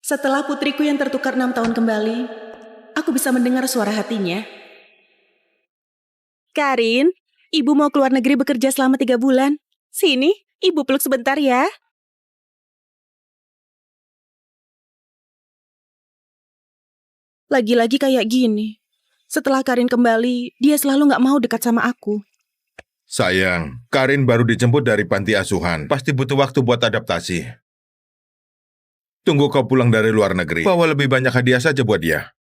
Setelah putriku yang tertukar 6 tahun kembali, aku bisa mendengar suara hatinya. Karin, ibu mau keluar negeri bekerja selama 3 bulan. Sini, ibu peluk sebentar ya. Lagi-lagi kayak gini. Setelah Karin kembali, dia selalu nggak mau dekat sama aku. Sayang, Karin baru dijemput dari panti asuhan. Pasti butuh waktu buat adaptasi. Tunggu kau pulang dari luar negeri. Bawa lebih banyak hadiah saja buat dia.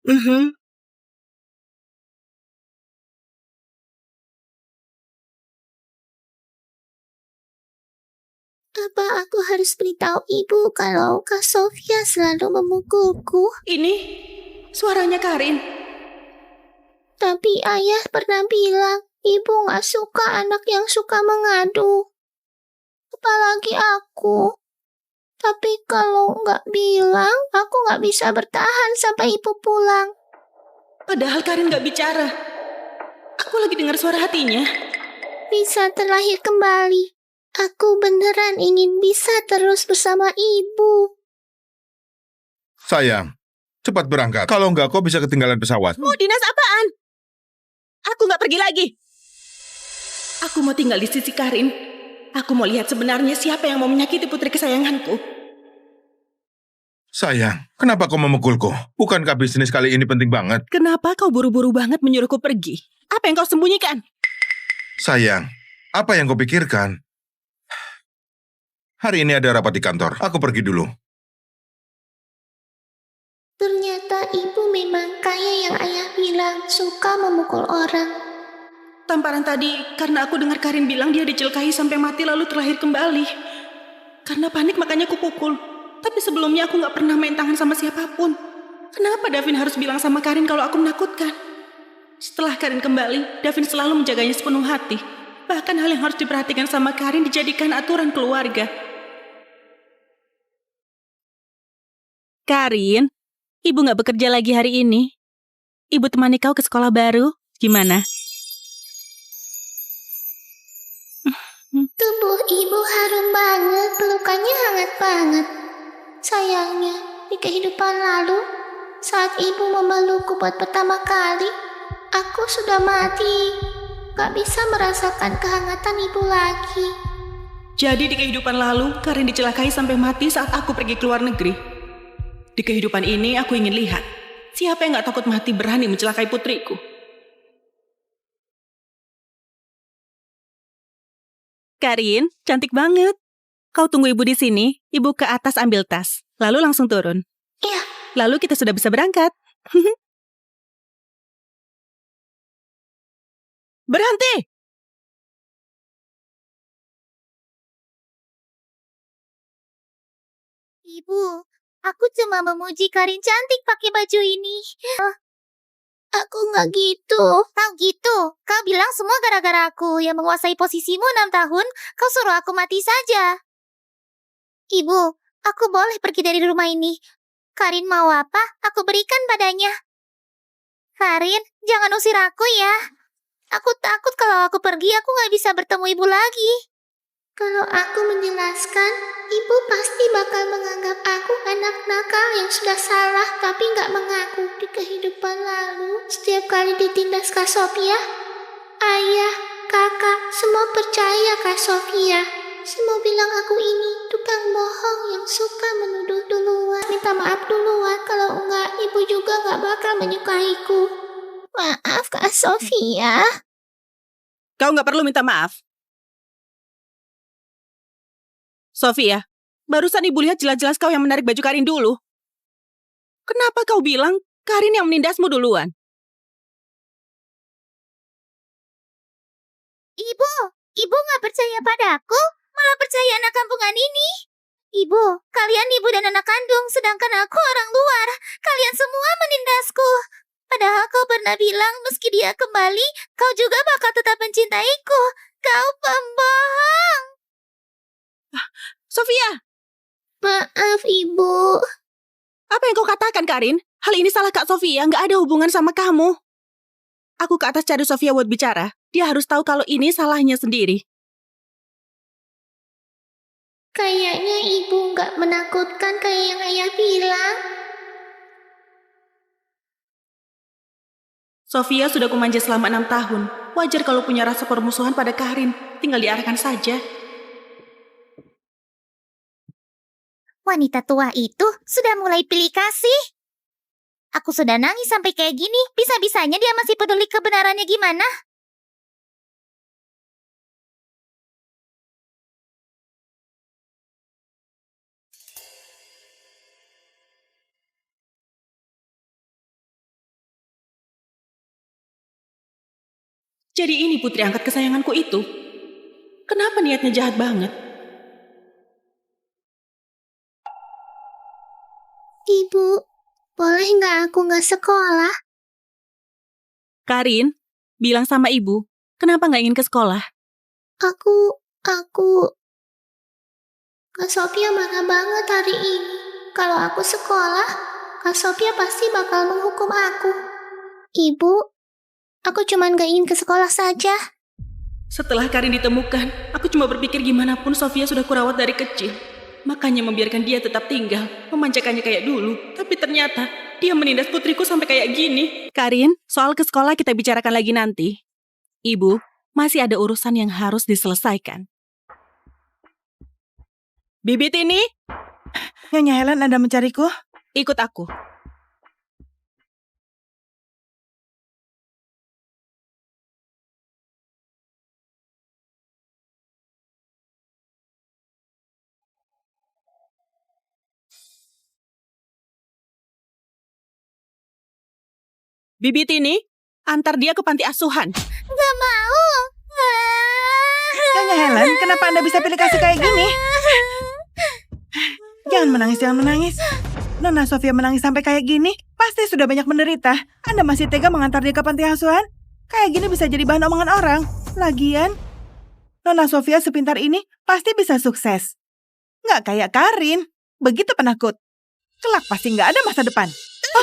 Apa aku harus beritahu ibu kalau Kak Sofia selalu memukulku? Ini suaranya Karin. Tapi ayah pernah bilang, ibu gak suka anak yang suka mengadu. Apalagi aku. Tapi kalau gak bilang, aku gak bisa bertahan sampai ibu pulang. Padahal Karin nggak bicara. Aku lagi dengar suara hatinya. Bisa terlahir kembali. Aku beneran ingin bisa terus bersama ibu. Sayang, cepat berangkat. Kalau enggak, kau bisa ketinggalan pesawat. Mau dinas apaan? Aku nggak pergi lagi. Aku mau tinggal di sisi Karin. Aku mau lihat sebenarnya siapa yang mau menyakiti putri kesayanganku. Sayang, kenapa kau memukulku? Bukankah bisnis kali ini penting banget? Kenapa kau buru-buru banget menyuruhku pergi? Apa yang kau sembunyikan? Sayang, apa yang kau pikirkan? Hari ini ada rapat di kantor. Aku pergi dulu. Ternyata ibu memang kayak yang ayah bilang, suka memukul orang. Tamparan tadi karena aku dengar Karin bilang dia dicelakai sampai mati lalu terlahir kembali. Karena panik makanya aku pukul. Tapi sebelumnya aku nggak pernah main tangan sama siapapun. Kenapa Davin harus bilang sama Karin kalau aku menakutkan? Setelah Karin kembali, Davin selalu menjaganya sepenuh hati. Bahkan hal yang harus diperhatikan sama Karin dijadikan aturan keluarga. Karin, ibu nggak bekerja lagi hari ini. Ibu temani kau ke sekolah baru. Gimana? Tubuh ibu harum banget, pelukannya hangat banget. Sayangnya, di kehidupan lalu, saat ibu memelukku buat pertama kali, aku sudah mati. Gak bisa merasakan kehangatan ibu lagi. Jadi di kehidupan lalu, Karin dicelakai sampai mati saat aku pergi ke luar negeri. Di kehidupan ini aku ingin lihat, siapa yang gak takut mati berani mencelakai putriku. Karin, cantik banget. Kau tunggu ibu di sini, ibu ke atas ambil tas, lalu langsung turun. Iya. Lalu kita sudah bisa berangkat. Berhenti! Ibu, aku cuma memuji Karin cantik pakai baju ini. Aku nggak gitu. Kau gitu? Kau bilang semua gara-gara aku yang menguasai posisimu 6 tahun, kau suruh aku mati saja. Ibu, aku boleh pergi dari rumah ini. Karin mau apa, aku berikan padanya. Karin, jangan usir aku ya. Aku takut kalau aku pergi, aku nggak bisa bertemu ibu lagi. Kalau aku menjelaskan, ibu pasti bakal menganggap aku anak nakal yang sudah salah tapi nggak mengaku. Di kehidupan lalu, setiap kali ditindas Kak Sofia, ayah, kakak, semua percaya Kak Sofia. Semua bilang aku ini tukang bohong yang suka menuduh duluan. Minta maaf duluan, kalau enggak ibu juga nggak bakal menyukaiku. Maaf Kak Sofia. Kau nggak perlu minta maaf. Sofia, barusan ibu lihat jelas-jelas kau yang menarik baju Karin dulu. Kenapa kau bilang Karin yang menindasmu duluan? Ibu nggak percaya padaku, malah percaya anak kampungan ini. Ibu, kalian ibu dan anak kandung, sedangkan aku orang luar. Kalian semua menindasku. Padahal kau pernah bilang meski dia kembali, kau juga bakal tetap mencintaiku. Kau pembohong. Sofia, Maaf, Ibu. apa yang kau katakan, Karin? Hal ini salah Kak Sofia, nggak ada hubungan sama kamu. Aku ke atas cari Sofia buat bicara. Dia harus tahu kalau ini salahnya sendiri. Kayaknya ibu nggak menakutkan kayak yang ayah bilang. Sofia sudah kumanja selama 6 tahun. Wajar kalau punya rasa permusuhan pada Karin. Tinggal diarahkan saja. Wanita tua itu sudah mulai pilih kasih. Aku sudah nangis sampai kayak gini. Bisa-bisanya dia masih peduli kebenarannya gimana? Jadi ini putri angkat kesayanganku itu. Kenapa niatnya jahat banget? Ibu, boleh nggak aku nggak sekolah? Karin, bilang sama ibu, kenapa nggak ingin ke sekolah? Aku... Kak Sophia marah banget hari ini. Kalau aku sekolah, Kak Sophia pasti bakal menghukum aku. Ibu, aku cuma nggak ingin ke sekolah saja. Setelah Karin ditemukan, aku cuma berpikir gimana pun Sofia sudah kurawat dari kecil. Makanya membiarkan dia tetap tinggal, memanjakannya kayak dulu. Tapi ternyata dia menindas putriku sampai kayak gini. Karin, soal ke sekolah kita bicarakan lagi nanti. Ibu, masih ada urusan yang harus diselesaikan. Bibit ini, Nyonya Helen, Anda mencariku? ikut aku. Bibit ini, antar dia ke panti asuhan. Nggak mau. Nyonya Helen, kenapa Anda bisa pilih kasih kayak gini? Jangan menangis. Nona Sofia menangis sampai kayak gini, pasti sudah banyak menderita. Anda masih tega mengantar dia ke panti asuhan? Kayak gini bisa jadi bahan omongan orang. Lagian, Nona Sofia sepintar ini pasti bisa sukses. Nggak kayak Karin, begitu penakut. Kelak pasti nggak ada masa depan.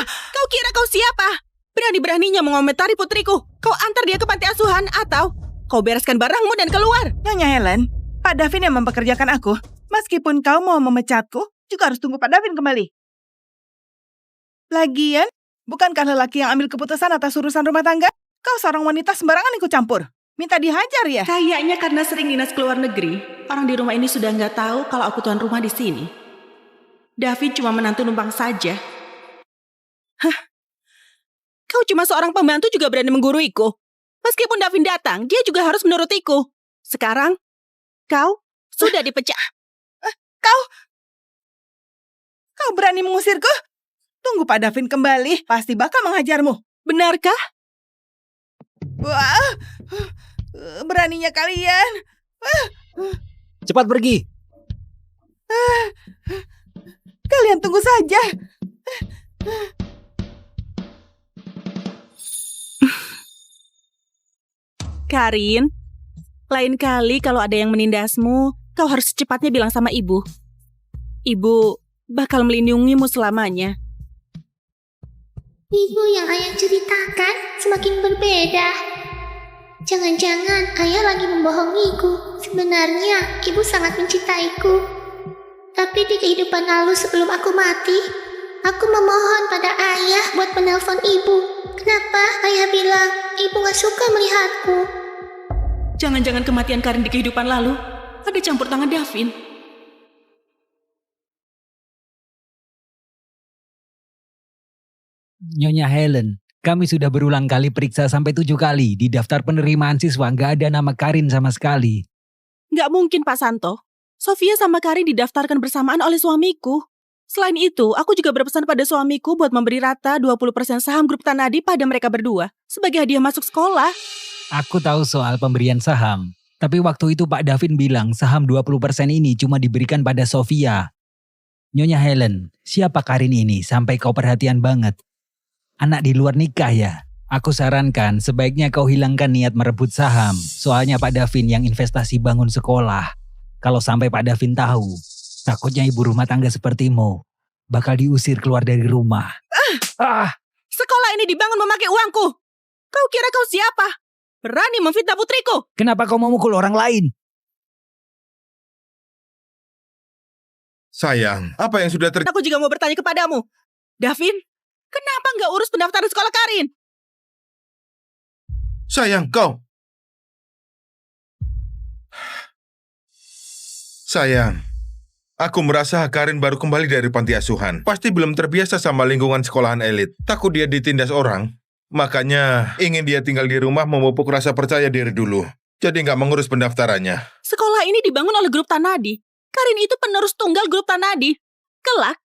Kau kira kau siapa? Berani-beraninya mengomentari putriku. Kau antar dia ke panti asuhan atau kau bereskan barangmu dan keluar. Nyonya Helen, Pak Davin yang mempekerjakan aku. Meskipun kau mau memecatku, juga harus tunggu Pak Davin kembali. Lagian, bukankah lelaki yang ambil keputusan atas urusan rumah tangga? Kau seorang wanita sembarangan ikut campur. Minta dihajar ya? Kayaknya karena sering dinas ke luar negeri, orang di rumah ini sudah nggak tahu kalau aku tuan rumah di sini. David cuma menantu numpang saja. Hah? Kau cuma seorang pembantu juga berani mengguruiku. Meskipun Davin datang, dia juga harus menurutiku. Sekarang, kau sudah dipecat. Kau berani mengusirku? Tunggu Pak Davin kembali, pasti bakal menghajarmu. Benarkah? Wah, beraninya kalian. Cepat pergi. Kalian tunggu saja. Karin, lain kali kalau ada yang menindasmu, kau harus secepatnya bilang sama ibu. Ibu bakal melindungimu selamanya. Ibu yang ayah ceritakan semakin berbeda. Jangan-jangan ayah lagi membohongiku. Sebenarnya ibu sangat mencintaiku. Tapi di kehidupan lalu sebelum aku mati, aku memohon pada ayah buat menelpon ibu. Kenapa ayah bilang ibu gak suka melihatku? Jangan-jangan kematian Karin di kehidupan lalu ada campur tangan Davin. Nyonya Helen, kami sudah berulang kali periksa sampai 7 kali. Di daftar penerimaan siswa nggak ada nama Karin sama sekali. Nggak mungkin, Pak Santo. Sofia sama Karin didaftarkan bersamaan oleh suamiku. Selain itu, aku juga berpesan pada suamiku buat memberi rata 20% saham grup Tanadi pada mereka berdua sebagai hadiah masuk sekolah. Aku tahu soal pemberian saham. Tapi waktu itu Pak Davin bilang saham 20% ini cuma diberikan pada Sofia. Nyonya Helen, siapa Karin ini sampai kau perhatian banget? Anak di luar nikah ya? Aku sarankan sebaiknya kau hilangkan niat merebut saham. Soalnya Pak Davin yang investasi bangun sekolah. Kalau sampai Pak Davin tahu, takutnya ibu rumah tangga sepertimu bakal diusir keluar dari rumah. Sekolah ini dibangun memakai uangku. Kau kira kau siapa? Berani memfitnah putriku? Kenapa kau memukul orang lain? Sayang, apa yang sudah terjadi? Aku juga mau bertanya kepadamu. Davin, kenapa nggak urus pendaftaran sekolah Karin? Sayang, kau. Sayang, aku merasa Karin baru kembali dari panti asuhan. Pasti belum terbiasa sama lingkungan sekolahan elit. Takut dia ditindas orang. Makanya ingin dia tinggal di rumah memupuk rasa percaya diri dulu. Jadi nggak mengurus pendaftarannya. Sekolah ini dibangun oleh grup Tanadi. Karin itu penerus tunggal grup Tanadi. Kelak,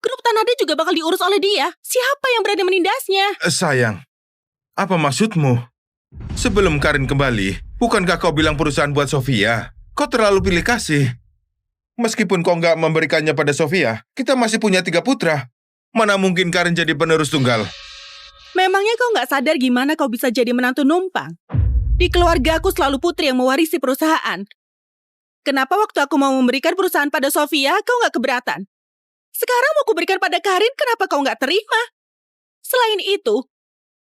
grup Tanadi juga bakal diurus oleh dia. Siapa yang berani menindasnya? Sayang, apa maksudmu? Sebelum Karin kembali, bukankah kau bilang perusahaan buat Sofia? Kau terlalu pilih kasih. Meskipun kau nggak memberikannya pada Sofia, kita masih punya 3 putra. Mana mungkin Karin jadi penerus tunggal? Memangnya kau nggak sadar gimana kau bisa jadi menantu numpang? Di keluarga aku selalu putri yang mewarisi perusahaan. Kenapa waktu aku mau memberikan perusahaan pada Sofia, kau nggak keberatan? Sekarang mau kuberikan pada Karin, kenapa kau nggak terima? Selain itu,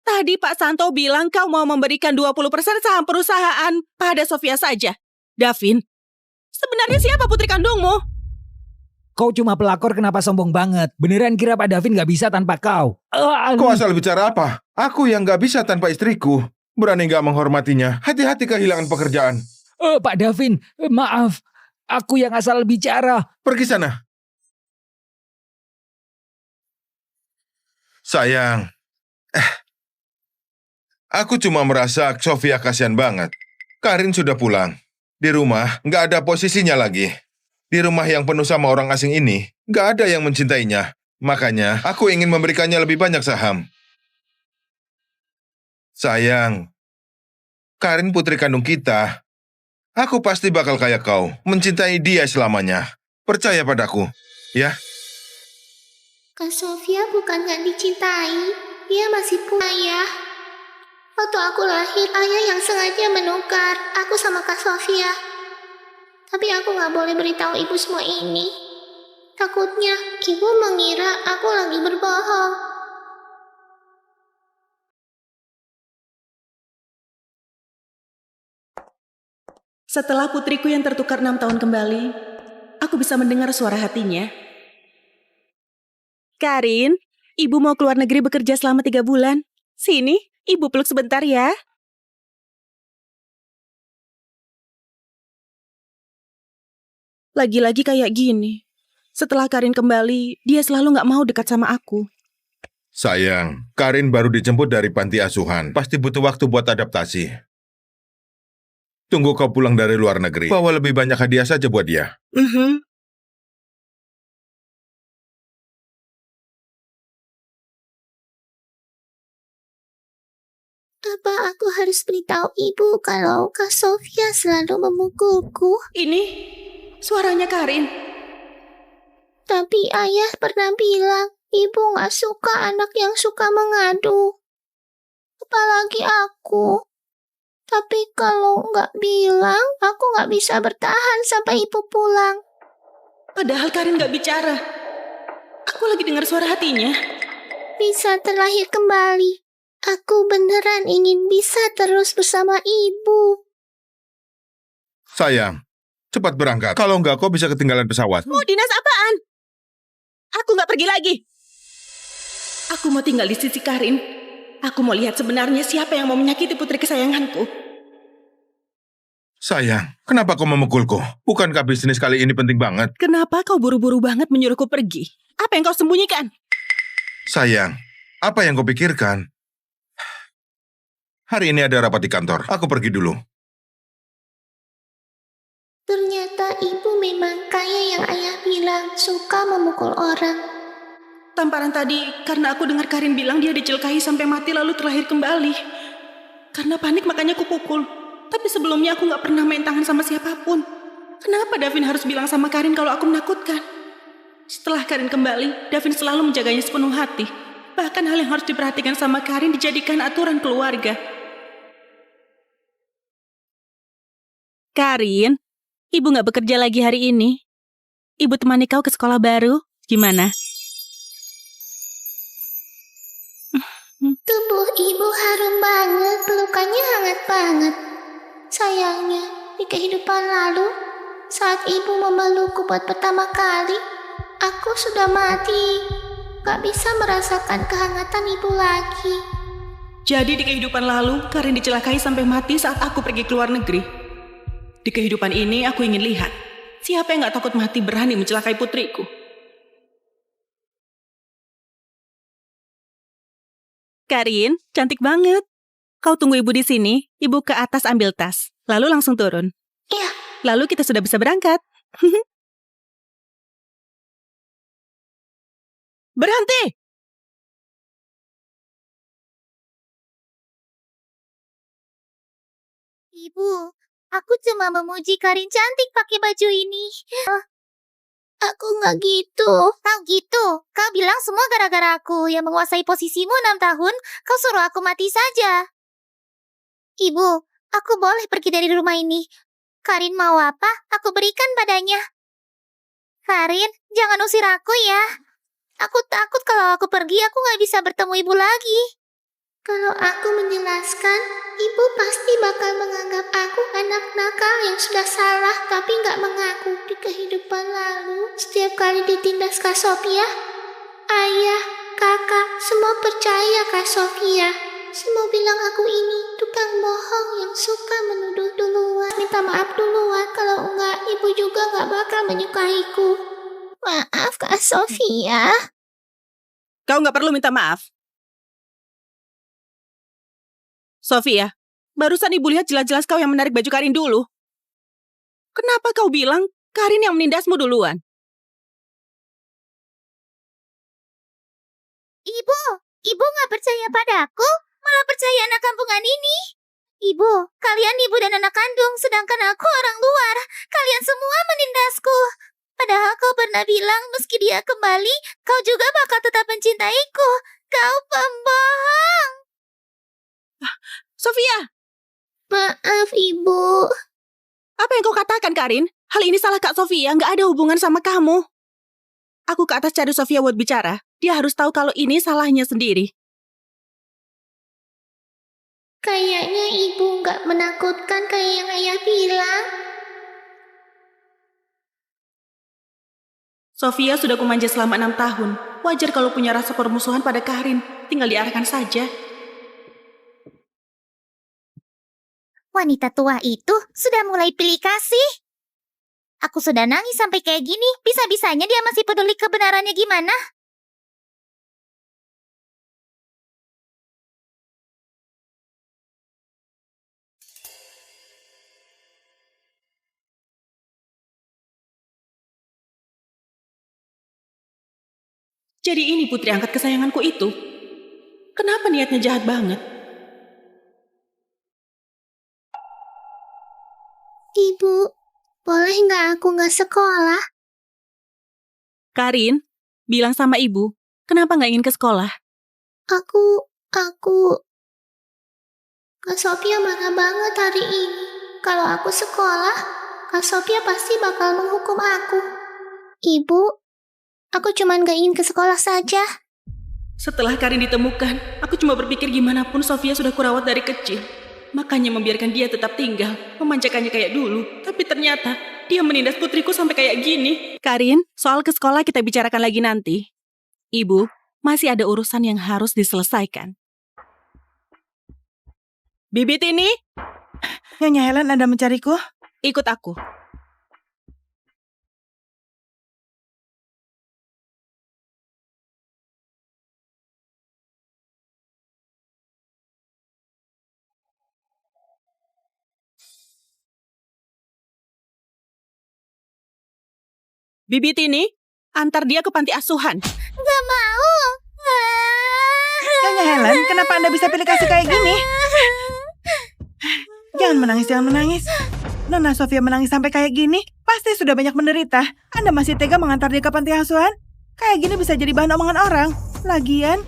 tadi Pak Santo bilang kau mau memberikan 20% saham perusahaan pada Sofia saja. Davin, sebenarnya siapa putri kandungmu? Kau cuma pelakor, kenapa sombong banget? Beneran kira Pak Davin nggak bisa tanpa kau? Kau asal bicara apa? Aku yang nggak bisa tanpa istriku. Berani nggak menghormatinya. Hati-hati kehilangan pekerjaan. Pak Davin, maaf. Aku yang asal bicara. Pergi sana. Sayang. Aku cuma merasa Sofia kasihan banget. Karin sudah pulang. Di rumah nggak ada posisinya lagi. Di rumah yang penuh sama orang asing ini, nggak ada yang mencintainya. Makanya aku ingin memberikannya lebih banyak saham. Sayang, Karin putri kandung kita. Aku pasti bakal kayak kau, mencintai dia selamanya. Percaya padaku, ya? Kak Sofia bukan gak dicintai, dia masih punya ayah. Waktu aku lahir, ayah yang sengaja menukar aku sama Kak Sofia. Tapi aku gak boleh beritahu ibu semua ini. Takutnya ibu mengira aku lagi berbohong. Setelah putriku yang tertukar 6 tahun kembali, aku bisa mendengar suara hatinya. Karin, ibu mau keluar negeri bekerja selama 3 bulan. Sini, ibu peluk sebentar ya. Lagi-lagi kayak gini. Setelah Karin kembali, dia selalu gak mau dekat sama aku. Sayang, Karin baru dijemput dari panti asuhan. Pasti butuh waktu buat adaptasi. Tunggu kau pulang dari luar negeri. Bawa lebih banyak hadiah saja buat dia. Apa aku harus beritahu ibu kalau Kak Sofia selalu memukulku? Ini suaranya Karin. Tapi ayah pernah bilang ibu gak suka anak yang suka mengadu. Apalagi aku. Tapi kalau nggak bilang, aku nggak bisa bertahan sampai ibu pulang. Padahal Karin gak bicara. Aku lagi dengar suara hatinya. Bisa terlahir kembali. Aku beneran ingin bisa terus bersama ibu. Sayang, cepat berangkat. Kalau nggak, kau bisa ketinggalan pesawat. Mau dinas apaan? Aku gak pergi lagi. Aku mau tinggal di sisi Karin. Aku mau lihat sebenarnya siapa yang mau menyakiti putri kesayanganku. Sayang, kenapa kau memukulku? Bukankah bisnis kali ini penting banget? Kenapa kau buru-buru banget menyuruhku pergi? Apa yang kau sembunyikan? Sayang, apa yang kau pikirkan? Hari ini ada rapat di kantor. Aku pergi dulu. Ternyata ibu memang kayak yang ayah bilang, suka memukul orang. Tamparan tadi karena aku dengar Karin bilang dia dicelakai sampai mati lalu terlahir kembali. Karena panik makanya aku pukul. Tapi sebelumnya aku gak pernah main tangan sama siapapun. Kenapa Davin harus bilang sama Karin kalau aku menakutkan? Setelah Karin kembali, Davin selalu menjaganya sepenuh hati. Bahkan hal yang harus diperhatikan sama Karin dijadikan aturan keluarga. Karin, ibu gak bekerja lagi hari ini. Ibu temani kau ke sekolah baru, gimana? Tubuh ibu harum banget, pelukannya hangat banget. Sayangnya, di kehidupan lalu, Saat ibu memelukku buat pertama kali, aku sudah mati. Gak bisa merasakan kehangatan ibu lagi. Jadi di kehidupan lalu, Karin dicelakai sampai mati saat aku pergi ke luar negeri. Di kehidupan ini aku ingin lihat, siapa yang gak takut mati berani mencelakai putriku. Karin, cantik banget. Kau tunggu ibu di sini, ibu ke atas ambil tas, lalu langsung turun. Iya. Lalu kita sudah bisa berangkat. Berhenti! Ibu, aku cuma memuji Karin cantik pakai baju ini. Aku nggak gitu. Tahu gitu. Kau bilang semua gara-gara aku yang menguasai posisimu 6 tahun, kau suruh aku mati saja. Ibu, aku boleh pergi dari rumah ini. Karin mau apa, aku berikan padanya. Karin, jangan usir aku ya. Aku takut kalau aku pergi, aku nggak bisa bertemu ibu lagi. Kalau aku menjelaskan, ibu pasti bakal menganggap aku anak nakal yang sudah salah tapi nggak mengaku di kehidupan lalu. Setiap kali ditindas Kak Sofia, ayah, kakak, semua percaya Kak Sofia. Semua bilang aku ini tukang bohong yang suka menuduh duluan. Minta maaf duluan, kalau enggak ibu juga nggak bakal menyukaiku. Maaf Kak Sofia. Kau nggak perlu minta maaf. Sofia, barusan ibu lihat jelas-jelas kau yang menarik baju Karin dulu. Kenapa kau bilang Karin yang menindasmu duluan? Ibu nggak percaya padaku, malah percaya anak kampungan ini. Ibu, kalian ibu dan anak kandung, sedangkan aku orang luar. Kalian semua menindasku. Padahal kau pernah bilang meski dia kembali, kau juga bakal tetap mencintaiku. Kau pembohong. Sofia, Maaf, Ibu. apa yang kau katakan, Karin? Hal ini salah Kak Sofia, nggak ada hubungan sama kamu. Aku ke atas cari Sofia buat bicara. Dia harus tahu kalau ini salahnya sendiri. Kayaknya Ibu nggak menakutkan kayak yang ayah bilang. Sofia sudah kumanja selama 6 tahun. Wajar kalau punya rasa permusuhan pada Karin. Tinggal diarahkan saja. Wanita tua itu sudah mulai pilih kasih. Aku sudah nangis sampai kayak gini. Bisa-bisanya dia masih peduli kebenarannya gimana? Jadi ini putri angkat kesayanganku itu. Kenapa niatnya jahat banget? Ibu, boleh nggak aku nggak sekolah? Karin, bilang sama ibu, kenapa nggak ingin ke sekolah? Aku... Kak Sofia marah banget hari ini. Kalau aku sekolah, Kak Sofia pasti bakal menghukum aku. Ibu, aku cuma nggak ingin ke sekolah saja. Setelah Karin ditemukan, aku cuma berpikir gimana pun Sofia sudah kurawat dari kecil. Makanya membiarkan dia tetap tinggal, memanjakannya kayak dulu. Tapi ternyata dia menindas putriku sampai kayak gini. Karin, soal ke sekolah kita bicarakan lagi nanti. Ibu, masih ada urusan yang harus diselesaikan. Bibit ini, Nyonya Helen, Anda mencariku? ikut aku. Bibit ini, antar dia ke panti asuhan. Nggak mau. Nyonya Helen, kenapa Anda bisa pilih kasih kayak gini? Jangan menangis, jangan menangis. Nona Sofia menangis sampai kayak gini, pasti sudah banyak menderita. Anda masih tega mengantar dia ke panti asuhan? Kayak gini bisa jadi bahan omongan orang. Lagian,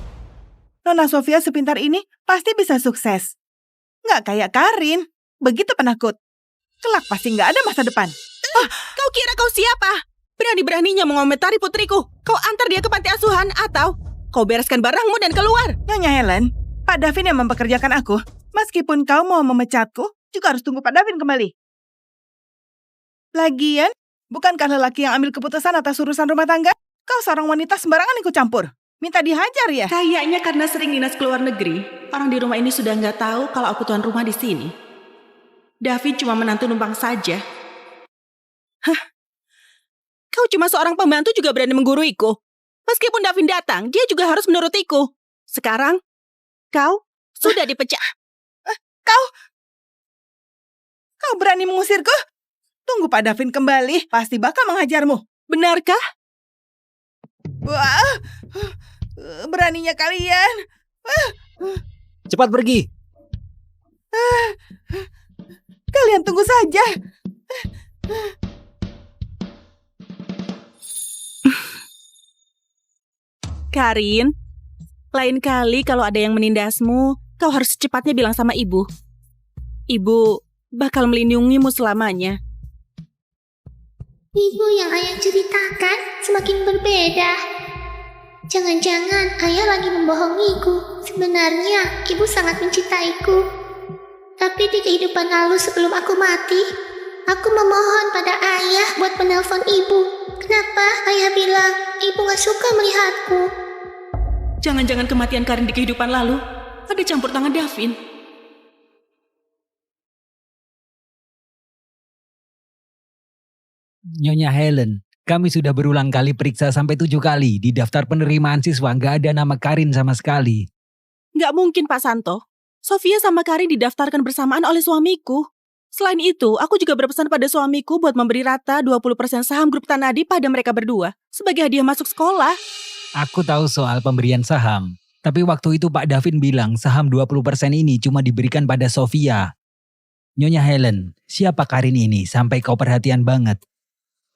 Nona Sofia sepintar ini pasti bisa sukses. Nggak kayak Karin, begitu penakut. Kelak pasti nggak ada masa depan. Kau kira kau siapa? Berani-beraninya mengomentari putriku. Kau antar dia ke panti asuhan atau kau bereskan barangmu dan keluar. Nyonya Helen, Pak Davin yang mempekerjakan aku. Meskipun kau mau memecatku, juga harus tunggu Pak Davin kembali. Lagian, bukankah lelaki yang ambil keputusan atas urusan rumah tangga? Kau seorang wanita sembarangan ikut campur. Minta dihajar ya? Kayaknya karena sering dinas ke luar negeri, orang di rumah ini sudah nggak tahu kalau aku tuan rumah di sini. David cuma menantu numpang saja. Hah? Kau cuma seorang pembantu juga berani mengguruiku. Meskipun David datang, dia juga harus menurutiku. Sekarang, kau sudah dipecat. Kau berani mengusirku? Tunggu Pak Davin kembali, pasti bakal menghajarmu. Benarkah? Wah, beraninya kalian. Cepat pergi. Kalian tunggu saja. Karin, lain kali kalau ada yang menindasmu, kau harus secepatnya bilang sama ibu. Ibu bakal melindungimu selamanya. Ibu yang ayah ceritakan semakin berbeda. Jangan-jangan ayah lagi membohongiku. Sebenarnya ibu sangat mencintaiku. Tapi di kehidupan lalu sebelum aku mati, aku memohon pada ayah buat menelpon ibu. Kenapa ayah bilang ibu gak suka melihatku? Jangan-jangan kematian Karin di kehidupan lalu ada campur tangan Davin. Nyonya Helen, kami sudah berulang kali periksa sampai 7 kali. Di daftar penerimaan siswa nggak ada nama Karin sama sekali. Nggak mungkin Pak Santo. Sofia sama Karin didaftarkan bersamaan oleh suamiku. Selain itu, aku juga berpesan pada suamiku buat memberi rata 20% saham grup Tanadi pada mereka berdua sebagai hadiah masuk sekolah. Aku tahu soal pemberian saham. Tapi waktu itu Pak Davin bilang saham 20% ini cuma diberikan pada Sofia. Nyonya Helen, siapa Karin ini sampai kau perhatian banget?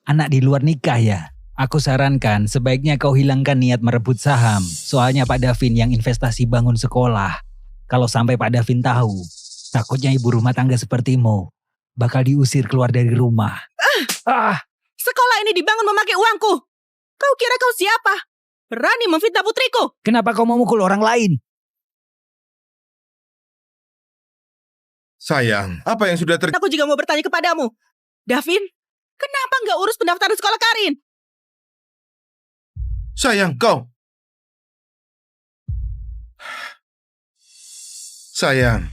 Anak di luar nikah ya? Aku sarankan sebaiknya kau hilangkan niat merebut saham. Soalnya Pak Davin yang investasi bangun sekolah. Kalau sampai Pak Davin tahu, takutnya ibu rumah tangga sepertimu bakal diusir keluar dari rumah. Sekolah ini dibangun memakai uangku. Kau kira kau siapa? Berani memfitnah putriku? Kenapa kau memukul orang lain? Sayang, apa yang sudah terjadi? Aku juga mau bertanya kepadamu. Davin, kenapa nggak urus pendaftaran sekolah Karin? Sayang, kau. Sayang,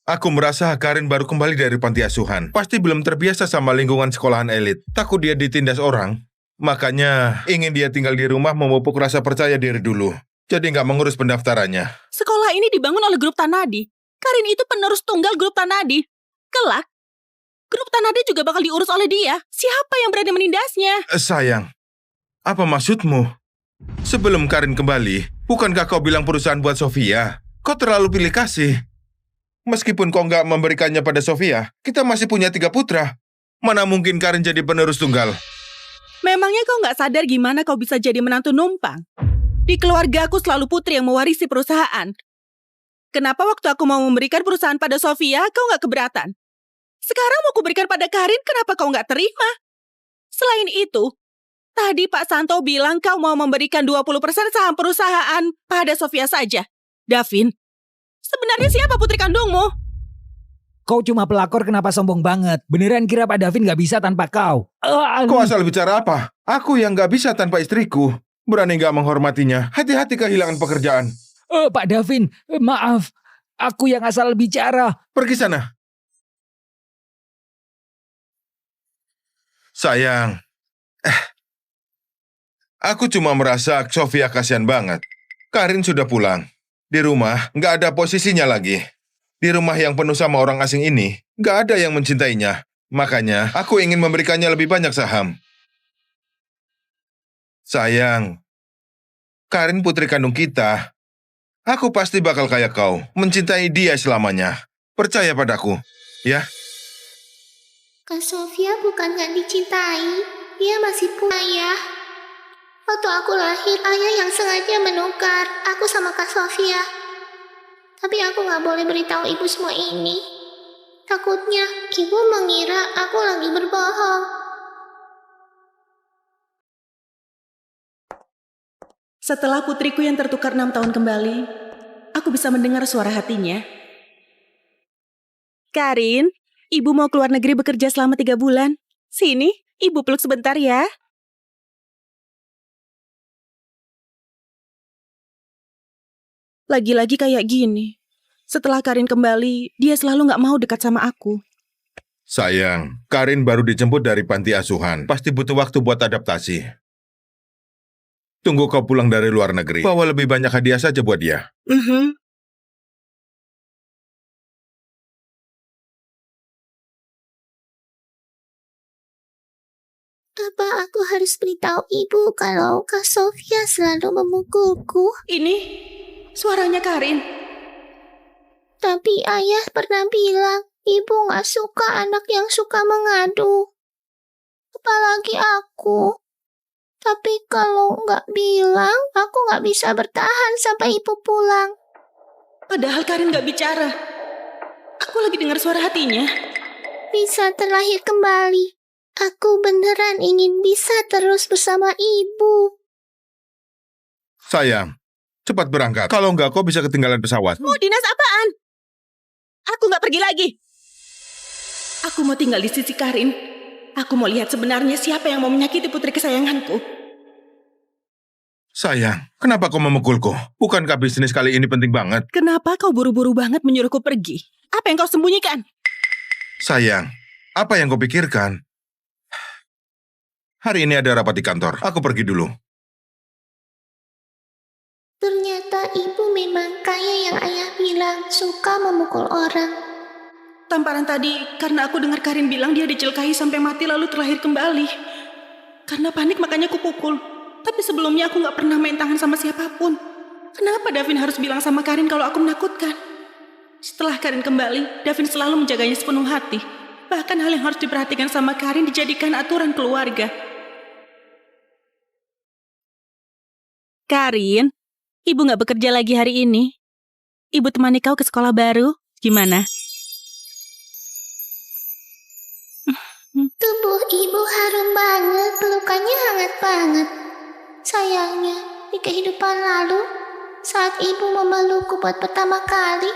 aku merasa Karin baru kembali dari panti asuhan. Pasti belum terbiasa sama lingkungan sekolahan elit. Takut dia ditindas orang. Makanya ingin dia tinggal di rumah memupuk rasa percaya diri dulu. Jadi nggak mengurus pendaftarannya. Sekolah ini dibangun oleh grup Tanadi. Karin itu penerus tunggal grup Tanadi. Kelak, grup Tanadi juga bakal diurus oleh dia. Siapa yang berani menindasnya? Sayang, apa maksudmu? Sebelum Karin kembali, bukankah kau bilang perusahaan buat Sofia? Kau terlalu pilih kasih. Meskipun kau nggak memberikannya pada Sofia, kita masih punya 3 putra. Mana mungkin Karin jadi penerus tunggal? Memangnya kau nggak sadar gimana kau bisa jadi menantu numpang? Di keluarga aku selalu putri yang mewarisi perusahaan. Kenapa waktu aku mau memberikan perusahaan pada Sofia, kau nggak keberatan? Sekarang mau kuberikan pada Karin, kenapa kau nggak terima? Selain itu, tadi Pak Santo bilang kau mau memberikan 20% saham perusahaan pada Sofia saja. Davin, sebenarnya siapa putri kandungmu? Kau cuma pelakor, kenapa sombong banget? Beneran kira Pak Davin gak bisa tanpa kau? Kau asal bicara apa? Aku yang nggak bisa tanpa istriku. Berani nggak menghormatinya. Hati-hati kehilangan pekerjaan. Pak Davin, maaf. Aku yang asal bicara. Pergi sana. Sayang. Aku cuma merasa Sofia kasihan banget. Karin sudah pulang. Di rumah nggak ada posisinya lagi. Di rumah yang penuh sama orang asing ini, nggak ada yang mencintainya. Makanya aku ingin memberikannya lebih banyak saham. Sayang, Karin putri kandung kita. Aku pasti bakal kayak kau, mencintai dia selamanya. Percaya padaku, ya? Kak Sofia bukan gak dicintai, dia masih punya ayah. Waktu aku lahir, ayah yang sengaja menukar aku sama Kak Sofia. Tapi aku gak boleh beritahu ibu semua ini. Takutnya ibu mengira aku lagi berbohong. Setelah putriku yang tertukar 6 tahun kembali, aku bisa mendengar suara hatinya. Karin, ibu mau keluar negeri bekerja selama 3 bulan. Sini, ibu peluk sebentar ya. Lagi-lagi kayak gini. Setelah Karin kembali, dia selalu gak mau dekat sama aku. Sayang, Karin baru dijemput dari panti asuhan. Pasti butuh waktu buat adaptasi. Tunggu kau pulang dari luar negeri. Bawa lebih banyak hadiah saja buat dia. Apa aku harus beritahu ibu kalau Kak Sofia selalu memukulku? Ini suaranya Karin. Tapi ayah pernah bilang, ibu gak suka anak yang suka mengadu. Apalagi aku. Tapi kalau gak bilang, aku gak bisa bertahan sampai ibu pulang. Padahal Karin gak bicara. Aku lagi dengar suara hatinya. Bisa terlahir kembali. Aku beneran ingin bisa terus bersama ibu. Sayang, cepat berangkat. Kalau enggak, kau bisa ketinggalan pesawat. Mau dinas apaan? Aku gak pergi lagi. Aku mau tinggal di sisi Karin. Aku mau lihat sebenarnya siapa yang mau menyakiti putri kesayanganku. Sayang, kenapa kau memukulku? Bukankah bisnis kali ini penting banget? Kenapa kau buru-buru banget menyuruhku pergi? Apa yang kau sembunyikan? Sayang, apa yang kau pikirkan? Hari ini ada rapat di kantor. Aku pergi dulu. Ternyata ibu memang kayak yang ayah bilang, suka memukul orang. Tamparan tadi karena aku dengar Karin bilang dia dicelakai sampai mati lalu terlahir kembali. Karena panik makanya aku pukul. Tapi sebelumnya aku gak pernah main tangan sama siapapun. Kenapa Davin harus bilang sama Karin kalau aku menakutkan? Setelah Karin kembali, Davin selalu menjaganya sepenuh hati. Bahkan hal yang harus diperhatikan sama Karin dijadikan aturan keluarga. Karin, ibu gak bekerja lagi hari ini. Ibu temani kau ke sekolah baru. Gimana? Tubuh ibu harum banget, pelukannya hangat banget. Sayangnya, di kehidupan lalu, saat ibu memelukku buat pertama kali,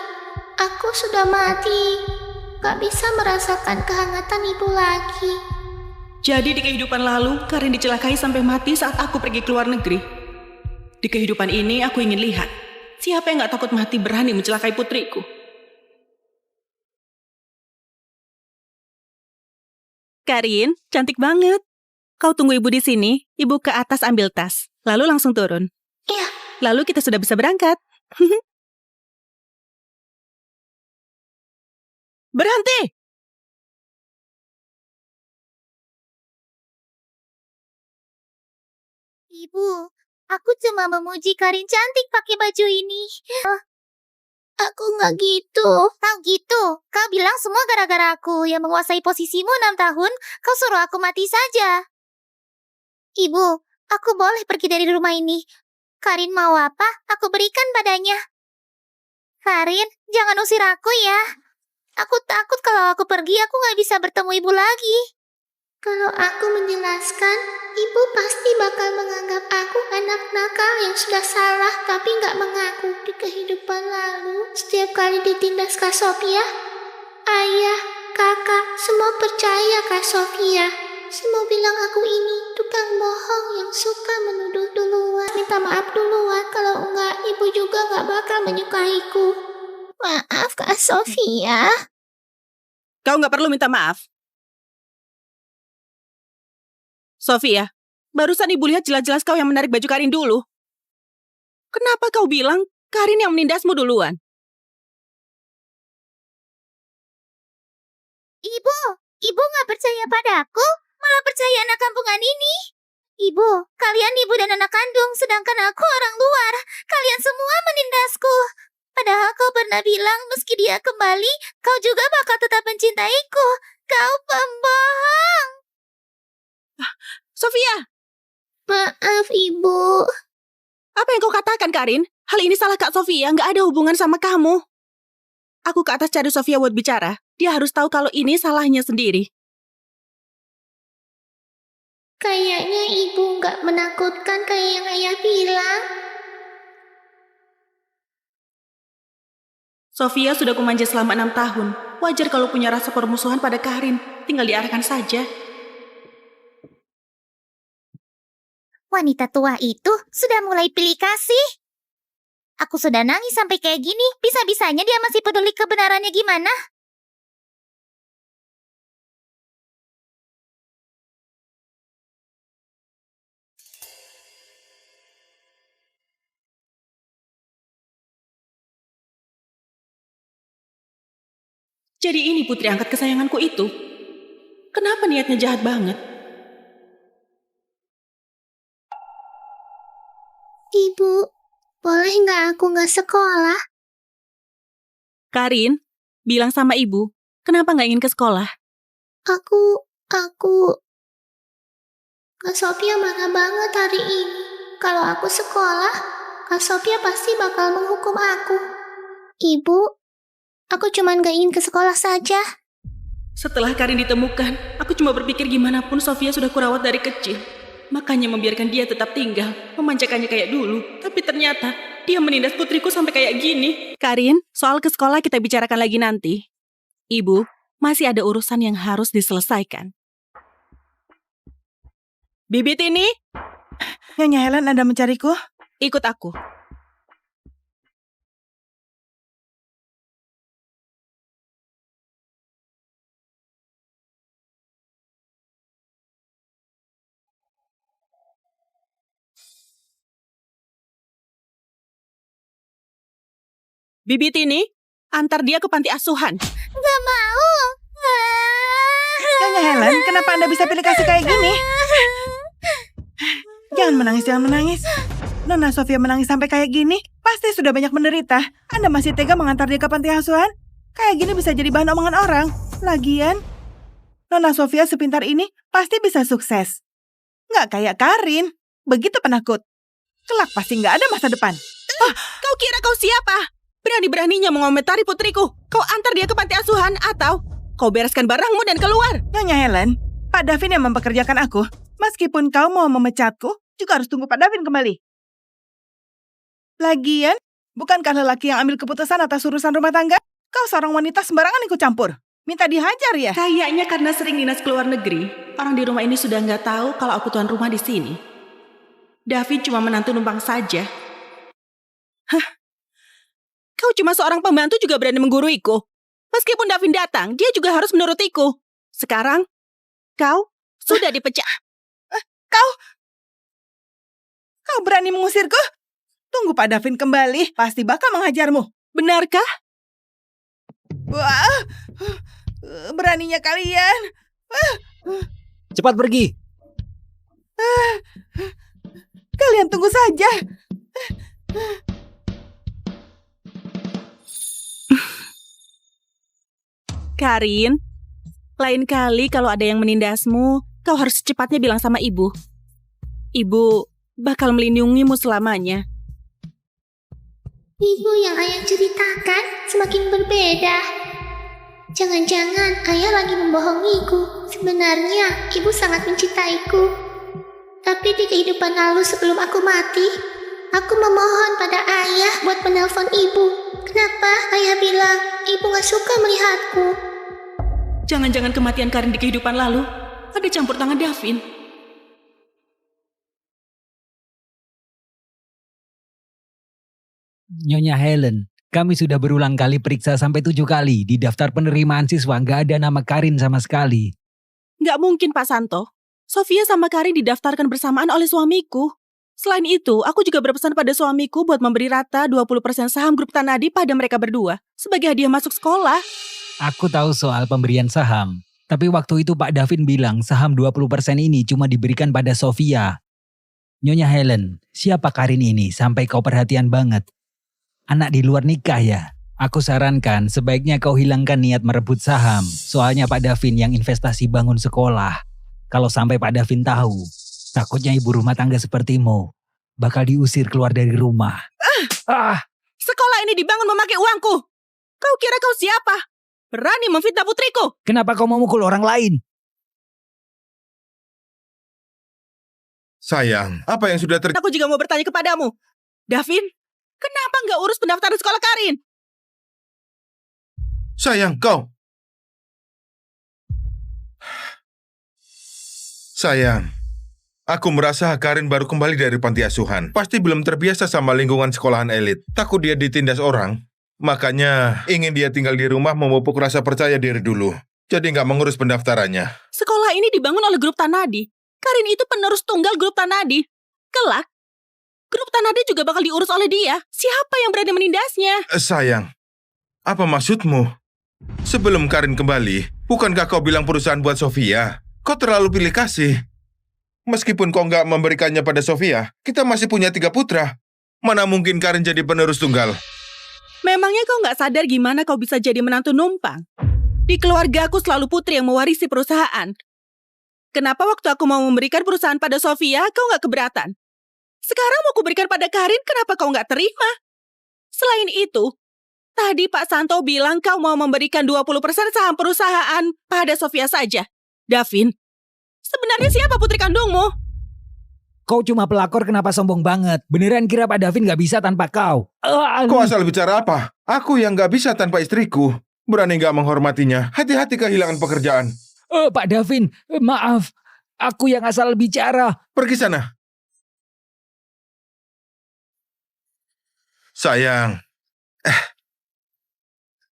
aku sudah mati. Gak bisa merasakan kehangatan ibu lagi. Jadi di kehidupan lalu, Karin dicelakai sampai mati saat aku pergi ke luar negeri. Di kehidupan ini aku ingin lihat, siapa yang gak takut mati berani mencelakai putriku. Karin, cantik banget. Kau tunggu ibu di sini, ibu ke atas ambil tas, lalu langsung turun. Iya. Lalu kita sudah bisa berangkat. Berhenti! Ibu, aku cuma memuji Karin cantik pakai baju ini. Aku nggak gitu. Tahu gitu. Kau bilang semua gara-gara aku yang menguasai posisimu 6 tahun, kau suruh aku mati saja. Ibu, aku boleh pergi dari rumah ini. Karin mau apa, aku berikan padanya. Karin, jangan usir aku ya. Aku takut kalau aku pergi, aku nggak bisa bertemu ibu lagi. Kalau aku menjelaskan, ibu pasti bakal menganggap aku anak nakal yang sudah salah tapi nggak mengaku. Di kehidupan lalu, setiap kali ditindas Kak Sofia, ayah, kakak, semua percaya Kak Sofia. Semua bilang aku ini tukang bohong yang suka menuduh duluan. Minta maaf duluan, kalau enggak ibu juga nggak bakal menyukaiku. Maaf Kak Sofia. Kau nggak perlu minta maaf. Sofia, barusan ibu lihat jelas-jelas kau yang menarik baju Karin dulu. Kenapa kau bilang Karin yang menindasmu duluan? Ibu nggak percaya padaku, malah percaya anak kampungan ini. Ibu, kalian ibu dan anak kandung, sedangkan aku orang luar. Kalian semua menindasku. Padahal kau pernah bilang meski dia kembali, kau juga bakal tetap mencintaiku. Kau pembohong. Sofia, Maaf, Ibu. apa yang kau katakan, Karin? Hal ini salah Kak Sofia, nggak ada hubungan sama kamu. Aku ke atas cari Sofia buat bicara. Dia harus tahu kalau ini salahnya sendiri. Kayaknya Ibu nggak menakutkan kayak yang ayah bilang. Sofia sudah kumanja selama 6 tahun. Wajar kalau punya rasa permusuhan pada Karin. Tinggal diarahkan saja. Wanita tua itu sudah mulai pilih kasih. Aku sudah nangis sampai kayak gini. Bisa-bisanya dia masih peduli kebenarannya gimana? Jadi ini putri angkat kesayanganku itu. Kenapa niatnya jahat banget? Ibu, boleh nggak aku nggak sekolah? Karin, bilang sama ibu, kenapa nggak ingin ke sekolah? Aku... Kak Sophia marah banget hari ini. Kalau aku sekolah, Kak Sophia pasti bakal menghukum aku. Ibu, aku cuma nggak ingin ke sekolah saja. Setelah Karin ditemukan, aku cuma berpikir gimana pun Sofia sudah kurawat dari kecil. Makanya membiarkan dia tetap tinggal, memanjakannya kayak dulu. Tapi ternyata dia menindas putriku sampai kayak gini. Karin, soal ke sekolah kita bicarakan lagi nanti. Ibu, masih ada urusan yang harus diselesaikan. Bibit ini, Nyonya Helen, Anda mencariku? ikut aku. Bibit ini, antar dia ke panti asuhan. Nggak mau. Nyonya Helen, kenapa Anda bisa pilih kasih kayak gini? Jangan menangis. Nona Sofia menangis sampai kayak gini, pasti sudah banyak menderita. Anda masih tega mengantar dia ke panti asuhan? Kayak gini bisa jadi bahan omongan orang. Lagian, Nona Sofia sepintar ini pasti bisa sukses. Nggak kayak Karin, begitu penakut. Kelak pasti nggak ada masa depan. Kau kira kau siapa? Berani-beraninya mengomentari putriku. Kau antar dia ke panti asuhan atau kau bereskan barangmu dan keluar. Nyonya Helen, Pak Davin yang mempekerjakan aku. Meskipun kau mau memecatku, juga harus tunggu Pak Davin kembali. Lagian, bukankah lelaki yang ambil keputusan atas urusan rumah tangga? Kau seorang wanita sembarangan ikut campur. Minta dihajar ya? Kayaknya karena sering dinas ke luar negeri, orang di rumah ini sudah nggak tahu kalau aku tuan rumah di sini. David cuma menantu numpang saja. Hah? Kau cuma seorang pembantu juga berani mengguruiku. Meskipun Davin datang, dia juga harus menurutiku. Sekarang, kau sudah dipecat. Kau berani mengusirku? Tunggu Pak Davin kembali, pasti bakal menghajarmu. Benarkah? Wah, beraninya kalian. Cepat pergi. Kalian tunggu saja. Karin, lain kali kalau ada yang menindasmu, kau harus secepatnya bilang sama ibu. Ibu bakal melindungimu selamanya. Ibu yang ayah ceritakan semakin berbeda. Jangan-jangan ayah lagi membohongiku. Sebenarnya ibu sangat mencintaiku. Tapi di kehidupan lalu sebelum aku mati, aku memohon pada ayah buat menelpon ibu. Kenapa ayah bilang ibu gak suka melihatku? Jangan-jangan kematian Karin di kehidupan lalu ada campur tangan Davin. Nyonya Helen, kami sudah berulang kali periksa sampai 7 kali. Di daftar penerimaan siswa nggak ada nama Karin sama sekali. Nggak mungkin, Pak Santo. Sofia sama Karin didaftarkan bersamaan oleh suamiku. Selain itu, aku juga berpesan pada suamiku buat memberi rata 20% saham grup Tanadi pada mereka berdua sebagai hadiah masuk sekolah. Aku tahu soal pemberian saham. Tapi waktu itu Pak Davin bilang saham 20% ini cuma diberikan pada Sofia. Nyonya Helen, siapa Karin ini sampai kau perhatian banget? Anak di luar nikah ya? Aku sarankan sebaiknya kau hilangkan niat merebut saham. Soalnya Pak Davin yang investasi bangun sekolah. Kalau sampai Pak Davin tahu, takutnya ibu rumah tangga sepertimu bakal diusir keluar dari rumah. Sekolah ini dibangun memakai uangku. Kau kira kau siapa? Berani memfitnah putriku? Kenapa kau memukul orang lain? Sayang, apa yang sudah terjadi? Aku juga mau bertanya kepadamu. Davin, kenapa nggak urus pendaftaran sekolah Karin? Sayang, kau. Sayang, Aku merasa Karin baru kembali dari panti asuhan. Pasti belum terbiasa sama lingkungan sekolahan elit. Takut dia ditindas orang. Makanya ingin dia tinggal di rumah memupuk rasa percaya diri dulu. Jadi nggak mengurus pendaftarannya. Sekolah ini dibangun oleh grup Tanadi. Karin itu penerus tunggal grup Tanadi. Kelak, grup Tanadi juga bakal diurus oleh dia. Siapa yang berani menindasnya? Sayang, apa maksudmu? Sebelum Karin kembali, bukankah kau bilang perusahaan buat Sofia? Kau terlalu pilih kasih. Meskipun kau nggak memberikannya pada Sofia, kita masih punya 3 putra. Mana mungkin Karin jadi penerus tunggal? Memangnya kau nggak sadar gimana kau bisa jadi menantu numpang? Di keluarga aku selalu putri yang mewarisi perusahaan. Kenapa waktu aku mau memberikan perusahaan pada Sofia, kau nggak keberatan? Sekarang mau kuberikan pada Karin, kenapa kau nggak terima? Selain itu, tadi Pak Santo bilang kau mau memberikan 20% saham perusahaan pada Sofia saja. Davin, sebenarnya siapa putri kandungmu? Kau cuma pelakor, kenapa sombong banget? Beneran kira Pak Davin nggak bisa tanpa kau? Kau asal bicara apa? Aku yang nggak bisa tanpa istriku. Berani nggak menghormatinya. Hati-hati kehilangan pekerjaan. Pak Davin, maaf. Aku yang asal bicara. Pergi sana. Sayang.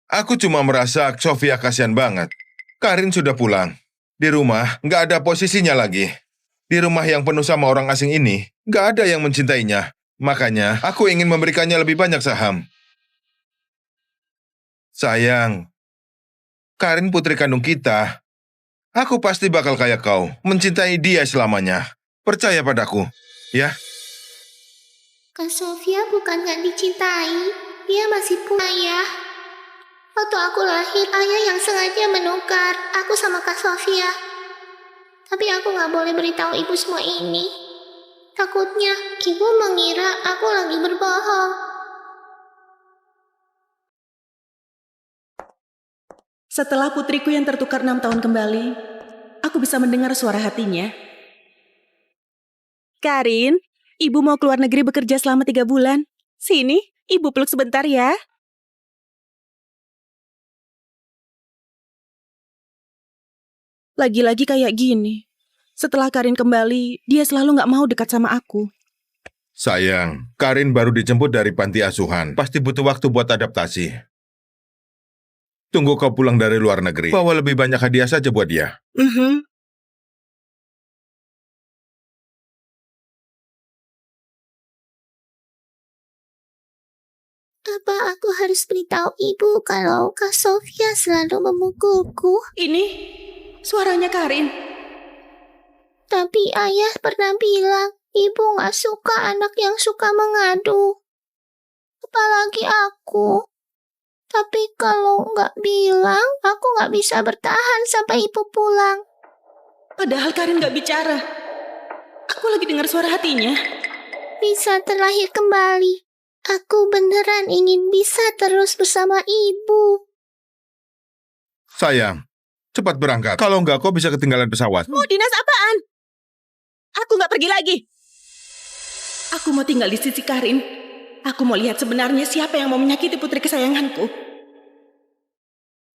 Aku cuma merasa Sofia kasihan banget. Karin sudah pulang. Di rumah, nggak ada posisinya lagi. Di rumah yang penuh sama orang asing ini, nggak ada yang mencintainya. Makanya, aku ingin memberikannya lebih banyak saham. Sayang, Karin putri kandung kita. Aku pasti bakal kayak kau, mencintai dia selamanya. Percaya padaku, ya? Kak Sofia bukan gak dicintai, dia masih punya ayah. Waktu aku lahir, ayah yang sengaja menukar aku sama Kak Sofia. Tapi aku gak boleh beritahu ibu semua ini. Takutnya ibu mengira aku lagi berbohong. Setelah putriku yang tertukar 6 tahun kembali, aku bisa mendengar suara hatinya. Karin, ibu mau keluar negeri bekerja selama 3 bulan. Sini, ibu peluk sebentar ya. Lagi-lagi kayak gini. Setelah Karin kembali, dia selalu gak mau dekat sama aku. Sayang, Karin baru dijemput dari panti asuhan. Pasti butuh waktu buat adaptasi. Tunggu kau pulang dari luar negeri. Bawa lebih banyak hadiah saja buat dia. Apa aku harus beritahu ibu kalau Kak Sofia selalu memukulku? Ini suaranya Karin. Tapi ayah pernah bilang ibu gak suka anak yang suka mengadu. Apalagi aku. Tapi kalau gak bilang, aku gak bisa bertahan sampai ibu pulang. Padahal Karin gak bicara. Aku lagi dengar suara hatinya. Bisa terlahir kembali. Aku beneran ingin bisa terus bersama ibu. Sayang, cepat berangkat. Kalau enggak, kau bisa ketinggalan pesawat. Mau dinas apaan? Aku gak pergi lagi. Aku mau tinggal di sisi Karin. Aku mau lihat sebenarnya siapa yang mau menyakiti putri kesayanganku.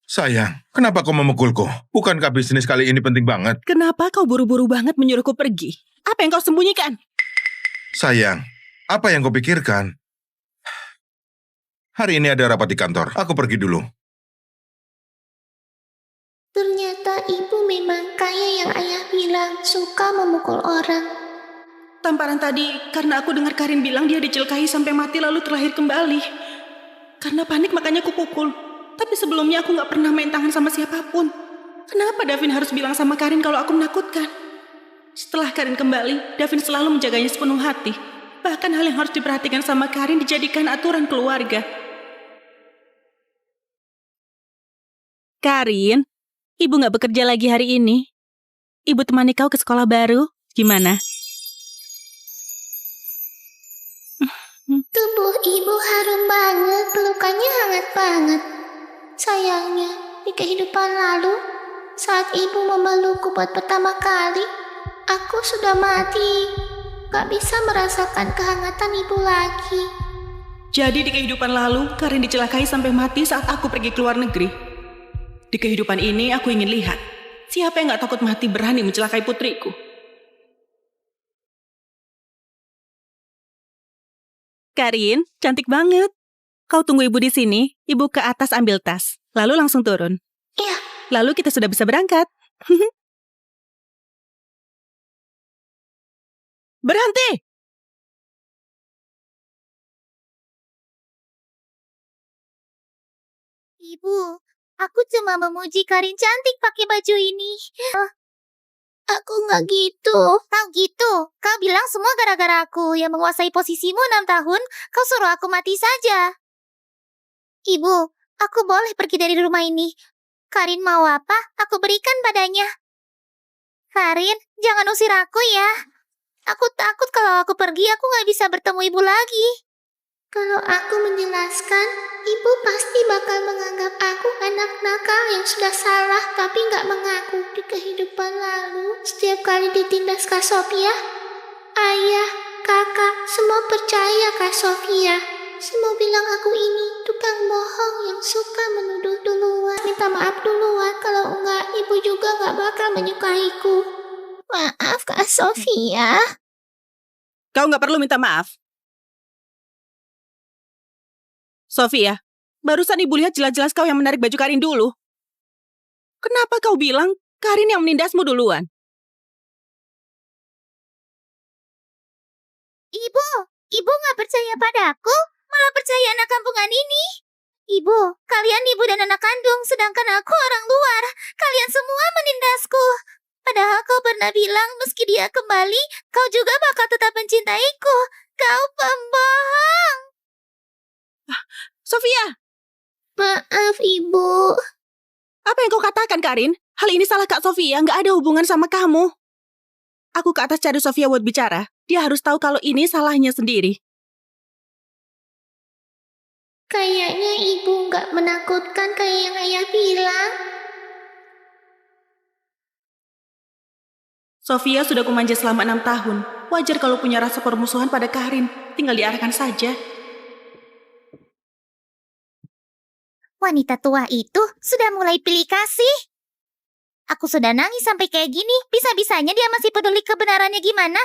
Sayang, kenapa kau memukulku? Bukankah bisnis kali ini penting banget? Kenapa kau buru-buru banget menyuruhku pergi? Apa yang kau sembunyikan? Sayang, apa yang kau pikirkan? Hari ini ada rapat di kantor. Aku pergi dulu. Ternyata ibu memang kayak yang ayah bilang, suka memukul orang. Tamparan tadi karena aku dengar Karin bilang dia dicelakai sampai mati lalu terlahir kembali. Karena panik makanya aku pukul. Tapi sebelumnya aku gak pernah main tangan sama siapapun. Kenapa Davin harus bilang sama Karin kalau aku menakutkan? Setelah Karin kembali, Davin selalu menjaganya sepenuh hati. Bahkan hal yang harus diperhatikan sama Karin dijadikan aturan keluarga. Karin, ibu gak bekerja lagi hari ini. Ibu temani kau ke sekolah baru. Gimana? Tubuh ibu harum banget, pelukannya hangat banget. Sayangnya, di kehidupan lalu, saat ibu memelukku buat pertama kali, aku sudah mati. Gak bisa merasakan kehangatan ibu lagi. Jadi di kehidupan lalu, Karin dicelakai sampai mati saat aku pergi ke luar negeri. Di kehidupan ini aku ingin lihat, siapa yang gak takut mati berani mencelakai putriku. Karin, cantik banget. Kau tunggu ibu di sini, ibu ke atas ambil tas, lalu langsung turun. Iya. Lalu kita sudah bisa berangkat. Berhenti! Ibu, aku cuma memuji Karin cantik pakai baju ini. Aku nggak gitu. Tahu gitu. Kau bilang semua gara-gara aku yang menguasai posisimu 6 tahun, kau suruh aku mati saja. Ibu, aku boleh pergi dari rumah ini. Karin mau apa, aku berikan padanya. Karin, jangan usir aku ya. Aku takut kalau aku pergi, aku nggak bisa bertemu ibu lagi. Kalau aku menjelaskan, ibu pasti bakal menganggap aku anak nakal yang sudah salah tapi nggak mengaku di kehidupan lalu. Setiap kali ditindas Kak Sofia, ayah, kakak, semua percaya Kak Sofia. Semua bilang aku ini tukang bohong yang suka menuduh duluan. Minta maaf duluan, kalau enggak ibu juga nggak bakal menyukaiku. Maaf Kak Sofia. Kau nggak perlu minta maaf. Sofia, barusan ibu lihat jelas-jelas kau yang menarik baju Karin dulu. Kenapa kau bilang Karin yang menindasmu duluan? Ibu nggak percaya padaku, malah percaya anak kampungan ini. Ibu, kalian ibu dan anak kandung, sedangkan aku orang luar. Kalian semua menindasku. Padahal kau pernah bilang meski dia kembali, kau juga bakal tetap mencintaiku. Kau pembohong. Sofia, Maaf, Ibu. apa yang kau katakan, Karin? Hal ini salah Kak Sofia, nggak ada hubungan sama kamu. Aku ke atas cari Sofia buat bicara. Dia harus tahu kalau ini salahnya sendiri. Kayaknya Ibu nggak menakutkan kayak yang ayah bilang. Sofia sudah kumanja selama 6 tahun. Wajar kalau punya rasa permusuhan pada Karin. Tinggal diarahkan saja. Wanita tua itu sudah mulai pilih kasih. Aku sudah nangis sampai kayak gini. Bisa-bisanya dia masih peduli kebenarannya gimana?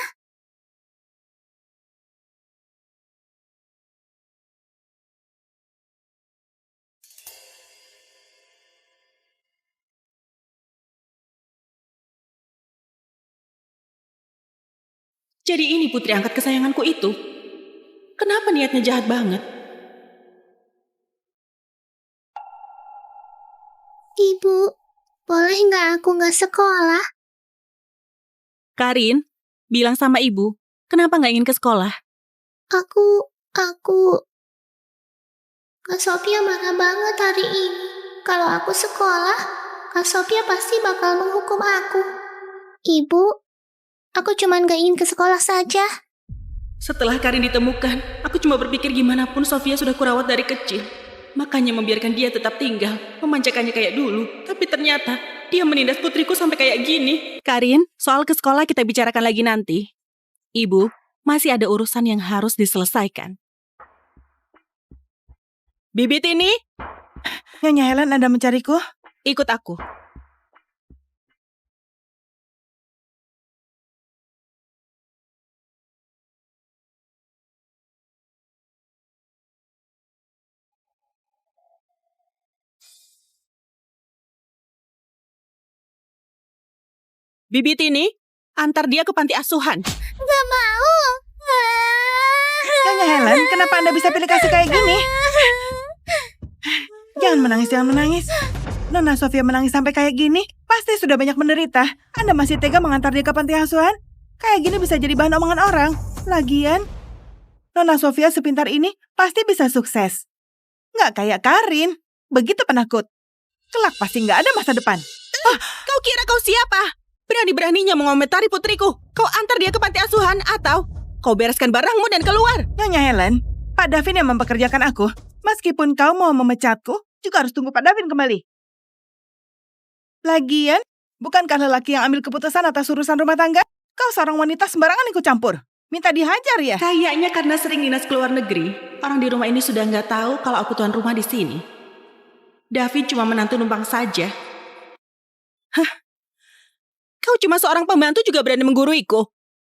Jadi ini putri angkat kesayanganku itu. Kenapa niatnya jahat banget? Ibu, boleh nggak aku nggak sekolah? Karin, bilang sama ibu, kenapa nggak ingin ke sekolah? Aku... Kak Sophia marah banget hari ini. Kalau aku sekolah, Kak Sophia pasti bakal menghukum aku. Ibu, aku cuman gak ingin ke sekolah saja. Setelah Karin ditemukan, aku cuma berpikir gimana pun Sofia sudah kurawat dari kecil. Makanya membiarkan dia tetap tinggal, memanjakannya kayak dulu. Tapi ternyata dia menindas putriku sampai kayak gini. Karin, soal ke sekolah kita bicarakan lagi nanti. Ibu, masih ada urusan yang harus diselesaikan. Bibit ini, Nyonya Helen Anda mencariku? ikut aku. Bibit ini, antar dia ke panti asuhan. Gak mau. Nyonya Helen, kenapa Anda bisa pilih kasih kayak gini? Jangan menangis. Nona Sofia menangis sampai kayak gini, pasti sudah banyak menderita. Anda masih tega mengantar dia ke panti asuhan? Kayak gini bisa jadi bahan omongan orang. Lagian, Nona Sofia sepintar ini pasti bisa sukses. Nggak kayak Karin, begitu penakut. Kelak pasti nggak ada masa depan. Kau kira kau siapa? Berani-beraninya mengomentari putriku. Kau antar dia ke panti asuhan atau kau bereskan barangmu dan keluar. Nyonya Helen, Pak Davin yang mempekerjakan aku. Meskipun kau mau memecatku, juga harus tunggu Pak Davin kembali. Lagian, bukankah lelaki yang ambil keputusan atas urusan rumah tangga? Kau seorang wanita sembarangan ikut campur. Minta dihajar ya? Kayaknya karena sering dinas ke luar negeri, orang di rumah ini sudah nggak tahu kalau aku tuan rumah di sini. David cuma menantu numpang saja. Hah? Kau cuma seorang pembantu juga berani mengguruiku.